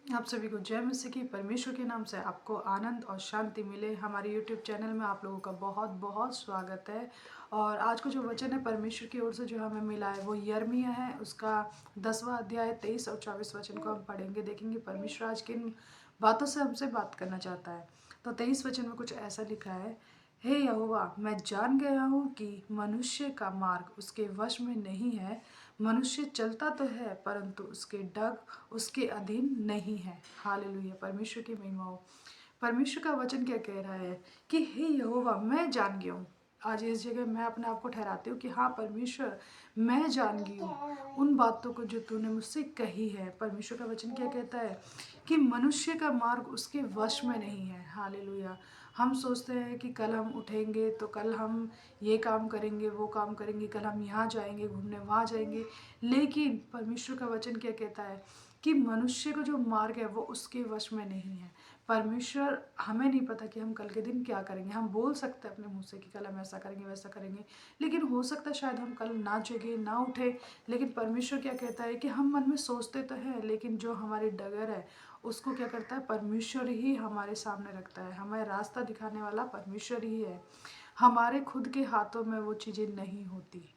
आप सभी को जय मसीह की। परमेश्वर के नाम से आपको आनंद और शांति मिले। हमारे YouTube चैनल में आप लोगों का बहुत बहुत स्वागत है। और आज को जो वचन है परमेश्वर की ओर से जो हमें मिला है वो यिर्मयाह है, उसका 10वां अध्याय 23 और 24 वचन को हम पढ़ेंगे, देखेंगे परमेश्वर आज किन बातों से हमसे बात करना चाहता है। तो 23 वचन में कुछ ऐसा लिखा है, हे यहोवा, मैं जान गया हूँ कि मनुष्य का मार्ग उसके वश में नहीं है। मनुष्य चलता तो है परंतु उसके डग उसके अधीन नहीं है। हालेलुया, परमेश्वर की महिमा हो। परमेश्वर का वचन क्या कह रहा है कि हे यहोवा, मैं जान गया हूँ। आज इस जगह मैं अपने आप को ठहराती हूँ कि हाँ परमेश्वर, मैं जान गई हूँ उन बातों को जो तूने मुझसे कही है। परमेश्वर का वचन क्या कहता है कि मनुष्य का मार्ग उसके वश में नहीं है। हालेलुया। हम सोचते हैं कि कल हम उठेंगे तो कल हम ये काम करेंगे, वो काम करेंगे, कल हम यहाँ जाएंगे घूमने, वहाँ जाएंगे। लेकिन परमेश्वर का वचन क्या कहता है कि मनुष्य का जो मार्ग है वो उसके वश में नहीं है। परमेश्वर, हमें नहीं पता कि हम कल के दिन क्या करेंगे। हम बोल सकते हैं अपने मुंह से कि कल हम ऐसा करेंगे वैसा करेंगे, लेकिन हो सकता है शायद हम कल ना जगे ना उठे। लेकिन परमेश्वर क्या कहता है कि हम मन में सोचते तो हैं, लेकिन जो हमारी डगर है उसको क्या करता है, परमेश्वर ही हमारे सामने रखता है। हमें रास्ता दिखाने वाला परमेश्वर ही है। हमारे खुद के हाथों में वो चीज़ें नहीं होती।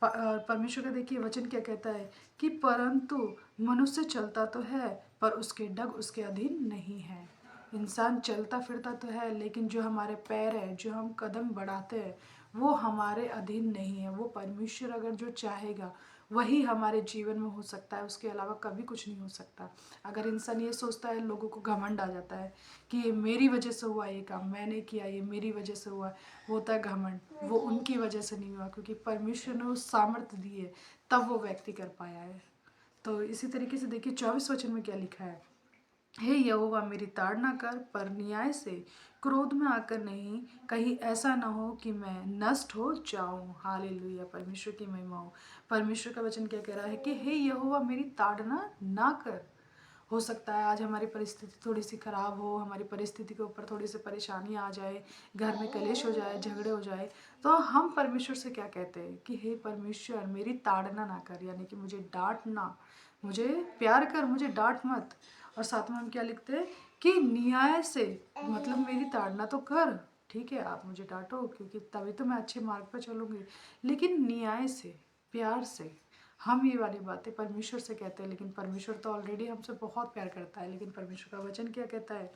परमेश्वर का देखिए वचन क्या कहता है कि परंतु मनुष्य चलता तो है पर उसके डग उसके अधीन नहीं है। इंसान चलता फिरता तो है, लेकिन जो हमारे पैर है, जो हम कदम बढ़ाते हैं, वो हमारे अधीन नहीं है। वो परमेश्वर अगर जो चाहेगा वही हमारे जीवन में हो सकता है, उसके अलावा कभी कुछ नहीं हो सकता। अगर इंसान ये सोचता है, लोगों को घमंड आ जाता है कि ये मेरी वजह से हुआ, ये काम मैंने किया, ये मेरी वजह से हुआ, होता है घमंड। वो उनकी वजह से नहीं हुआ, क्योंकि परमेश्वर ने उस सामर्थ्य दी है, तब वो व्यक्ति कर पाया है। तो इसी तरीके से देखिए 24 वचन में क्या लिखा है, हे यहोवा, मेरी ताड़ना कर पर न्याय से, क्रोध में आकर नहीं, कहीं ऐसा ना हो कि मैं नष्ट हो जाऊं। हालेलुया, परमेश्वर की महिमा हो। परमेश्वर का वचन क्या कह रहा है कि हे यहोवा, मेरी ताड़ना ना कर। हो सकता है आज हमारी परिस्थिति थोड़ी सी खराब हो, हमारी परिस्थिति के ऊपर थोड़ी सी परेशानी आ जाए, घर में कलेश हो जाए, झगड़े हो जाए, तो हम परमेश्वर से क्या कहते हैं कि हे परमेश्वर, मेरी ताड़ना ना कर, यानी कि मुझे डांट ना, मुझे प्यार कर, मुझे डांट मत। और साथ में हम क्या लिखते हैं कि न्याय से, मतलब मेरी ताड़ना तो कर, ठीक है, आप मुझे डांटो क्योंकि तभी तो मैं अच्छे मार्ग पर चलूंगी, लेकिन न्याय से, प्यार से। हम ये वाली बातें परमेश्वर से कहते हैं, लेकिन परमेश्वर तो ऑलरेडी हमसे बहुत प्यार करता है। लेकिन परमेश्वर का वचन क्या कहता है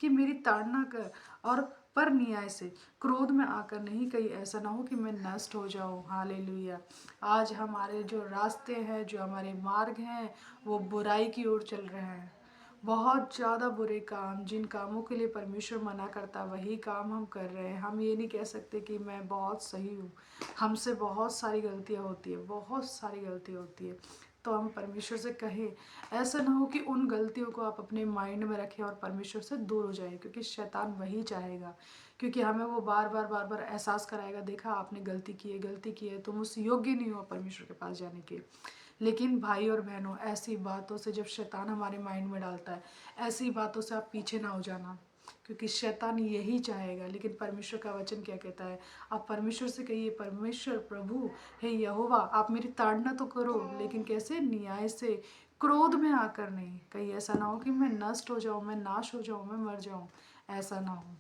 कि मेरी ताड़ना कर, और पर न्याय से, क्रोध में आकर नहीं, कहीं ऐसा ना हो कि मैं नष्ट हो जाऊं। हालेलुया। आज हमारे जो रास्ते हैं, जो हमारे मार्ग हैं, वो बुराई की ओर चल रहे हैं। बहुत ज़्यादा बुरे काम, जिन कामों के लिए परमेश्वर मना करता वही काम हम कर रहे हैं। हम ये नहीं कह सकते कि मैं बहुत सही हूँ, हमसे बहुत सारी गलतियाँ होती है, बहुत सारी गलतियाँ होती है। तो हम परमेश्वर से कहें, ऐसा ना हो कि उन गलतियों को आप अपने माइंड में रखें और परमेश्वर से दूर हो जाए, क्योंकि शैतान वही चाहेगा। क्योंकि हमें वो बार बार बार बार एहसास कराएगा, देखा आपने गलती की है, गलती की है, तुम उस योग्य नहीं हो परमेश्वर के पास जाने के। लेकिन भाई और बहनों, ऐसी बातों से जब शैतान हमारे माइंड में डालता है, ऐसी बातों से आप पीछे ना हो जाना, क्योंकि शैतान यही चाहेगा। लेकिन परमेश्वर का वचन क्या कहता है, आप परमेश्वर से कहिए, परमेश्वर प्रभु, हे यहोवा, आप मेरी ताड़ना तो करो, लेकिन कैसे, न्याय से, क्रोध में आकर नहीं, कहीं ऐसा ना हो कि मैं नष्ट हो जाऊं, मैं नाश हो जाऊं, मैं मर जाऊं, ऐसा ना हो।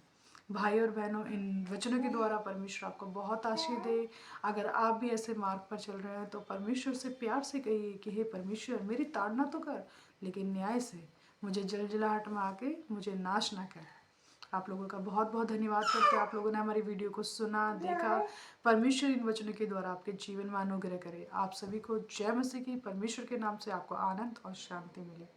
भाई और बहनों, इन वचनों के द्वारा परमेश्वर आपको बहुत आशीष दे। अगर आप भी ऐसे मार्ग पर चल रहे हैं तो परमेश्वर से प्यार से कहिए कि हे परमेश्वर, मेरी ताड़ना तो कर, लेकिन न्याय से, मुझे जलजलाहट में आके मुझे नाश ना कर। आप लोगों का बहुत बहुत धन्यवाद करते हैं, आप लोगों ने हमारी वीडियो को सुना, देखा। परमेश्वर इन वचनों के द्वारा आपके जीवन में अनुग्रह करे। आप सभी को जय मसीह की। परमेश्वर के नाम से आपको आनंद और शांति मिले।